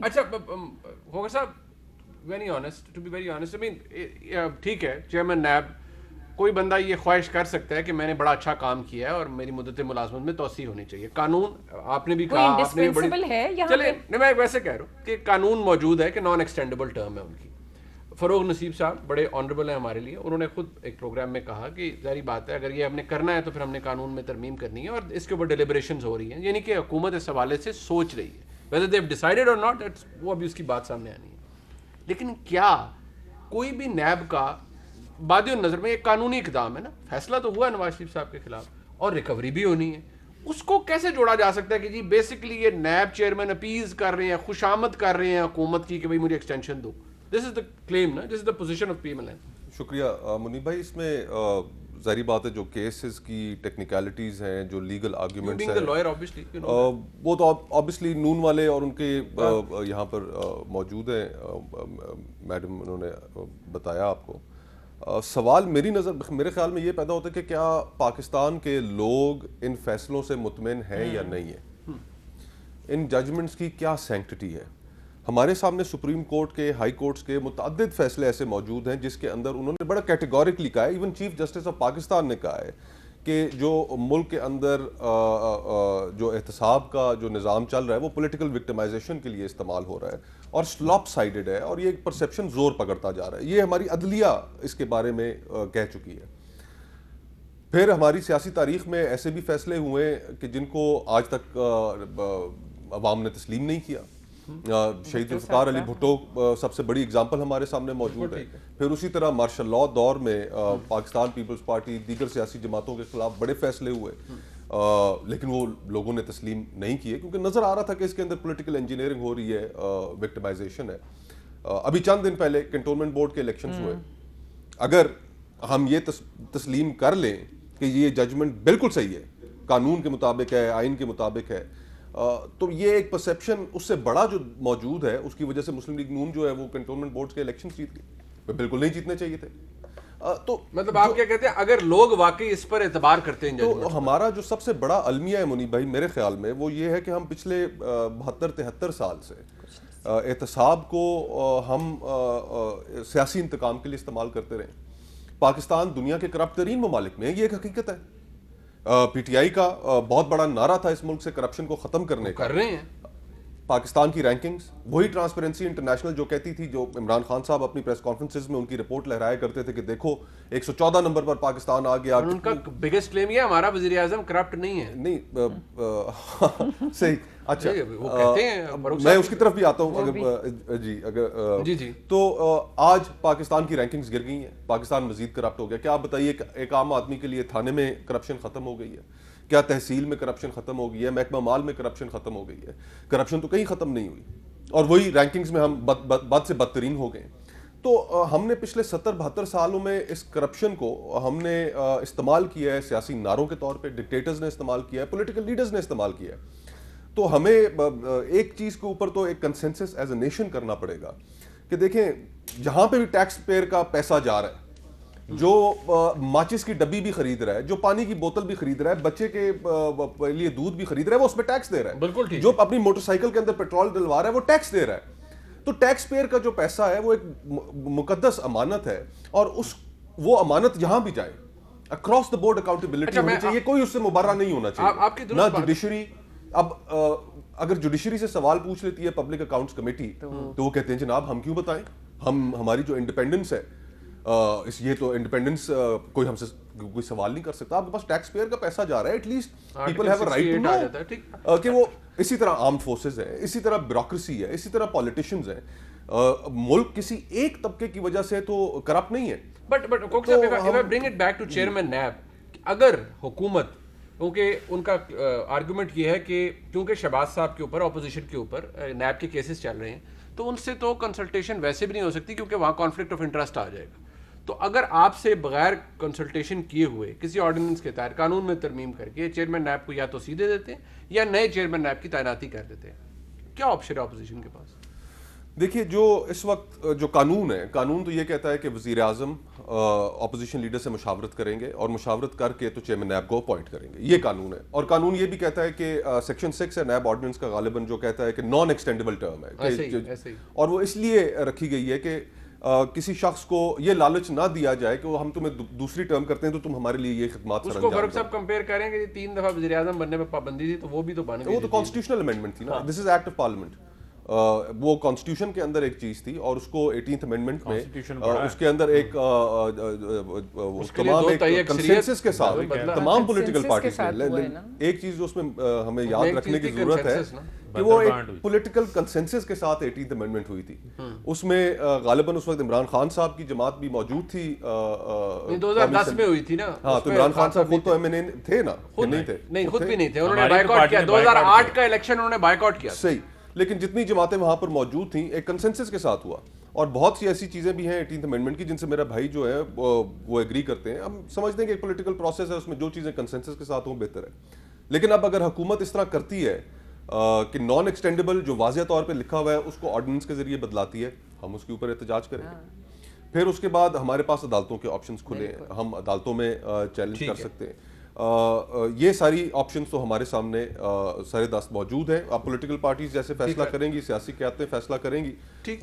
اچھا ہوگا صاحب very honest to be very honest I mean ٹھیک ہے چیئرمین نیب کوئی بندہ یہ خواہش کر سکتا ہے کہ میں نے بڑا اچھا کام کیا ہے اور میری مدت ملازمت میں توسیع ہونی چاہیے. قانون آپ نے بھی کہا, آپ نے بھی بڑی چلے میں ویسے کہہ رہا ہوں کہ قانون موجود ہے کہ نان ایکسٹینڈیبل ٹرم ہے ان کی. فروغ نصیب صاحب بڑے آنریبل ہیں ہمارے لیے, انہوں نے خود ایک پروگرام میں کہا کہ ظاہری بات ہے اگر یہ ہم نے کرنا ہے تو پھر ہم نے قانون میں ترمیم کرنی ہے اور اس کے اوپر ڈیلیبریشنز ہو رہی ہیں, یعنی کہ حکومت اس حوالے سے سوچ رہی ہے whether they have decided or not, وہ ابھی اس کی بات سامنے آنی ہے. لیکن کیا کوئی بھی نیب کا بادی النظر میں ایک قانونی اقدام ہے نا, فیصلہ تو ہوا ہے نواز شریف صاحب کے خلاف اور ریکوری بھی ہونی ہے, اس کو کیسے جوڑا جا سکتا ہے کہ جی بیسکلی یہ نیب چیئرمین اپیز کر رہے ہیں, خوشامد کر رہے ہیں حکومت کی کہ بھائی مجھے extension do. This is the claim نا, this is the position of P M L N. شکریہ منیب بھائی. اس میں ظاہری بات ہے جو کیسز کی ٹیکنیکلٹیز ہیں, جو لیگل آرگیومنٹس ہیں, وہ تو آبویسلی نون والے اور ان کے یہاں پر موجود ہیں. میڈم انہوں نے بتایا آپ کو. سوال میرے خیال میں یہ پیدا ہوتا ہے کہ کیا پاکستان کے لوگ ان فیصلوں سے مطمئن ہیں یا نہیں ہیں, ان ججمنٹس کی کیا سینکٹٹی ہے. ہمارے سامنے سپریم کورٹ کے, ہائی کورٹس کے متعدد فیصلے ایسے موجود ہیں جس کے اندر انہوں نے بڑا کیٹیگوریکلی کہا ہے, even chief justice of Pakistan نے کہا ہے کہ جو ملک کے اندر جو احتساب کا جو نظام چل رہا ہے وہ پولیٹیکل وکٹمائزیشن کے لیے استعمال ہو رہا ہے اور سلاپ سائیڈڈ ہے اور یہ ایک پرسیپشن زور پکڑتا جا رہا ہے. یہ ہماری عدلیہ اس کے بارے میں کہہ چکی ہے. پھر ہماری سیاسی تاریخ میں ایسے بھی فیصلے ہوئے کہ جن کو آج تک عوام نے تسلیم نہیں کیا. شہید ذوالفقار علی بھٹو سب سے بڑی اگزامپل ہمارے سامنے موجود ہے. پھر اسی طرح مارشل لاء دور میں پاکستان پیپلز پارٹی دیگر سیاسی جماعتوں کے خلاف بڑے فیصلے ہوئے, لیکن وہ لوگوں نے تسلیم نہیں کیے کیونکہ نظر آ رہا تھا کہ اس کے اندر پولیٹیکل انجینئرنگ ہو رہی ہے, وکٹمائزیشن ہے. ابھی چند دن پہلے کنٹونمنٹ بورڈ کے الیکشنز ہوئے. اگر ہم یہ تسلیم کر لیں کہ یہ ججمنٹ بالکل صحیح ہے, قانون کے مطابق ہے, آئین کے مطابق ہے, تو یہ ایک پرسیپشن اس سے بڑا جو موجود ہے اس کی وجہ سے مسلم لیگ نون جو ہے وہ کنٹونمنٹ بورڈ کے الیکشن جیت گئی. بالکل نہیں جیتنے چاہیے تھے. تو مطلب آپ کیا کہتے ہیں اگر لوگ واقعی اس پر اعتبار کرتے ہیں تو ہمارا جو سب سے بڑا المیہ ہے منیب بھائی میرے خیال میں وہ یہ ہے کہ ہم پچھلے 72-73 سال سے احتساب کو ہم سیاسی انتقام کے لیے استعمال کرتے رہے. پاکستان دنیا کے کرپٹ ترین ممالک میں ہے, یہ ایک حقیقت ہے. پی ٹی آئی کا بہت بڑا نعرہ تھا اس ملک سے کرپشن کو ختم کرنے کا. کر رہے ہیں. پاکستان کی رینکنگز وہی ٹرانسپیرنسی انٹرنیشنل جو کہتی تھی, جو عمران خان صاحب اپنی پریس کانفرنسز میں ان کی رپورٹ لہرایا کرتے تھے کہ دیکھو 114 نمبر پر پاکستان آ گیا. ان کا بگیسٹ کلیم یہ ہمارا وزیر اعظم کرپٹ نہیں ہے. نہیں صحیح. اچھا میں اس کی طرف بھی آتا ہوں. جی تو آج پاکستان کی رینکنگز گر گئی ہیں, پاکستان مزید کرپٹ ہو گیا. کیا آپ بتائیے ایک عام آدمی کے لیے تھانے میں کرپشن ختم ہو گئی ہے, کیا تحصیل میں کرپشن ختم ہو گئی ہے, محکمہ مال میں کرپشن ختم ہو گئی ہے. کرپشن تو کہیں ختم نہیں ہوئی اور وہی رینکنگز میں ہم بد سے بدترین ہو گئے. تو ہم نے پچھلے 70-72 سالوں میں اس کرپشن کو ہم نے استعمال کیا ہے سیاسی نعروں کے طور پہ, ڈکٹیٹرز نے استعمال کیا ہے, پولیٹیکل لیڈرز نے استعمال کیا ہے. تو ہمیں ایک چیز کے اوپر تو ایک کنسنسس ایز اے نیشن کرنا پڑے گا کہ دیکھیں جہاں پہ بھی ٹیکس پیئر کا پیسہ جا رہا ہے, جو ماچس کی ڈبی بھی خرید رہا ہے, جو پانی کی بوتل بھی خرید رہا ہے, بچے کے لیے دودھ بھی خرید رہا ہے, وہ اس پہ ٹیکس دے رہا ہے. بالکل ٹھیک. جو اپنی موٹر سائیکل کے اندر پیٹرول ڈلوا رہا ہے وہ ٹیکس دے رہا ہے. تو ٹیکس پیئر کا جو پیسہ ہے وہ ایک مقدس امانت ہے اور وہ امانت جہاں بھی جائے اکراس دا بورڈ اکاؤنٹیبلٹی ہونی چاہیے, کوئی اس سے مبرہ نہیں ہونا چاہیے. نہ جوڈیشری, اب اگر جوڈیشری سے سوال پوچھ لیتی ہے پبلک اکاؤنٹس کمیٹی تو وہ کہتے ہیں جناب ہم کیوں بتائیں, ہماری جو انڈیپینڈنس ہے یہ تو انڈیپینڈنس کوئی ہم سے کوئی سوال نہیں کر سکتا. آپ کے پاس ٹیکس پیئر کا پیسہ جا رہا ہے, at least people have a right to know کہ وہ اسی طرح آرمڈ فورسز ہیں, اسی طرح بیوروکریسی ہے, اسی طرح پالیٹیشینز ہیں. ملک کسی ایک طبقے کی وجہ سے تو کرپٹ نہیں ہے. But bring it back to chairman NAB, اگر حکومت, کیونکہ ان کا آرگومنٹ یہ ہے کہ کیونکہ شہباز صاحب کے اوپر اپوزیشن کے اوپر نیب کے کیسز چل رہے ہیں تو ان سے تو کنسلٹیشن ویسے بھی نہیں ہو سکتی کیونکہ وہاں کانفلکٹ آف انٹرسٹ آ جائے گا. تو اگر آپ سے بغیر کنسلٹیشن کیے ہوئے کسی آرڈیننس کے تحت قانون میں ترمیم کر کے چیئرمین نیب کو یا تو سیدھے دیتے ہیں یا نئے چیئرمین نیب کی تعیناتی کر دیتے ہیں, کیا آپشن ہے اپوزیشن کے پاس؟ دیکھیے جو اس وقت جو قانون ہے، قانون تو یہ کہتا ہے کہ وزیر اعظم اپوزیشن لیڈر سے مشاورت کریں گے اور مشاورت کر کے تو چیئرمین نیب کو اپوائنٹ کریں گے، یہ قانون ہے. اور قانون یہ بھی کہتا ہے کہ سیکشن 6 ہے نیب آرڈیننس کا غالباً جو کہتا ہے کہ نان ایکسٹینڈیبل ٹرم ہے، اور وہ اس لیے رکھی گئی ہے کہ کسی شخص کو یہ لالچ نہ دیا جائے کہ وہ ہم تمہیں دوسری ٹرم کرتے ہیں تو تم ہمارے لیے یہ خدمات سر انجام دو. اس کو فاروق صاحب کمپیئر کریں کہ 3 دفعہ وزیر اعظم بننے پہ پابندی تھی تو وہ بھی تو بن گئی. وہ تو کانسٹیٹیوشنل امینڈمنٹ تھی نا، this is act of parliament. وہ کانسٹیٹیوشن کے اندر ایک چیز تھی اور اس کو 18th امینڈمنٹ میں اس کے اندر ایک تمام ایک کنسنسس کے ساتھ تمام پولیٹیکل پارٹیز میں ایک چیز جو اس میں ہمیں یاد رکھنے کی ضرورت ہے کہ وہ ایک پولیٹیکل کنسنسس کے ساتھ 18th امینڈمنٹ ہوئی تھی. اس میں غالباً اس وقت عمران خان صاحب کی جماعت بھی موجود تھی. 2010 میں ہوئی تھی نا. ہاں تو عمران خان صاحب خود تو ایم این اے تھے نا؟ نہیں تھے، نہیں خود بھی نہیں تھے، انہوں نے بائیکاٹ کیا. 2008 کا الیکشن انہوں نے بائیکاٹ کیا. صحیح، لیکن جتنی جماعتیں وہاں پر موجود تھیں ایک کنسنسس کے ساتھ ہوا. اور بہت سی ایسی چیزیں بھی ہیں 18th امینڈمنٹ کی جن سے میرا بھائی جو ہے وہ ایگری کرتے ہیں. ہم سمجھتے ہیں کہ ایک پولیٹیکل پروسیس ہے، اس میں جو چیزیں کنسنسس کے ساتھ ہوں بہتر ہے. لیکن اب اگر حکومت اس طرح کرتی ہے کہ نان ایکسٹینڈیبل جو واضح طور پہ لکھا ہوا ہے اس کو آرڈیننس کے ذریعے بدلاتی ہے، ہم اس کے اوپر احتجاج کریں گے. پھر اس کے بعد ہمارے پاس عدالتوں کے آپشنز کھلے ہیں، ہم عدالتوں میں چیلنج کر سکتے ہیں. یہ ساری آپشنز تو ہمارے سامنے سر دست موجود ہیں. اب پولیٹیکل پارٹیز جیسے فیصلہ کریں گی، سیاسی قیادتیں فیصلہ کریں گی.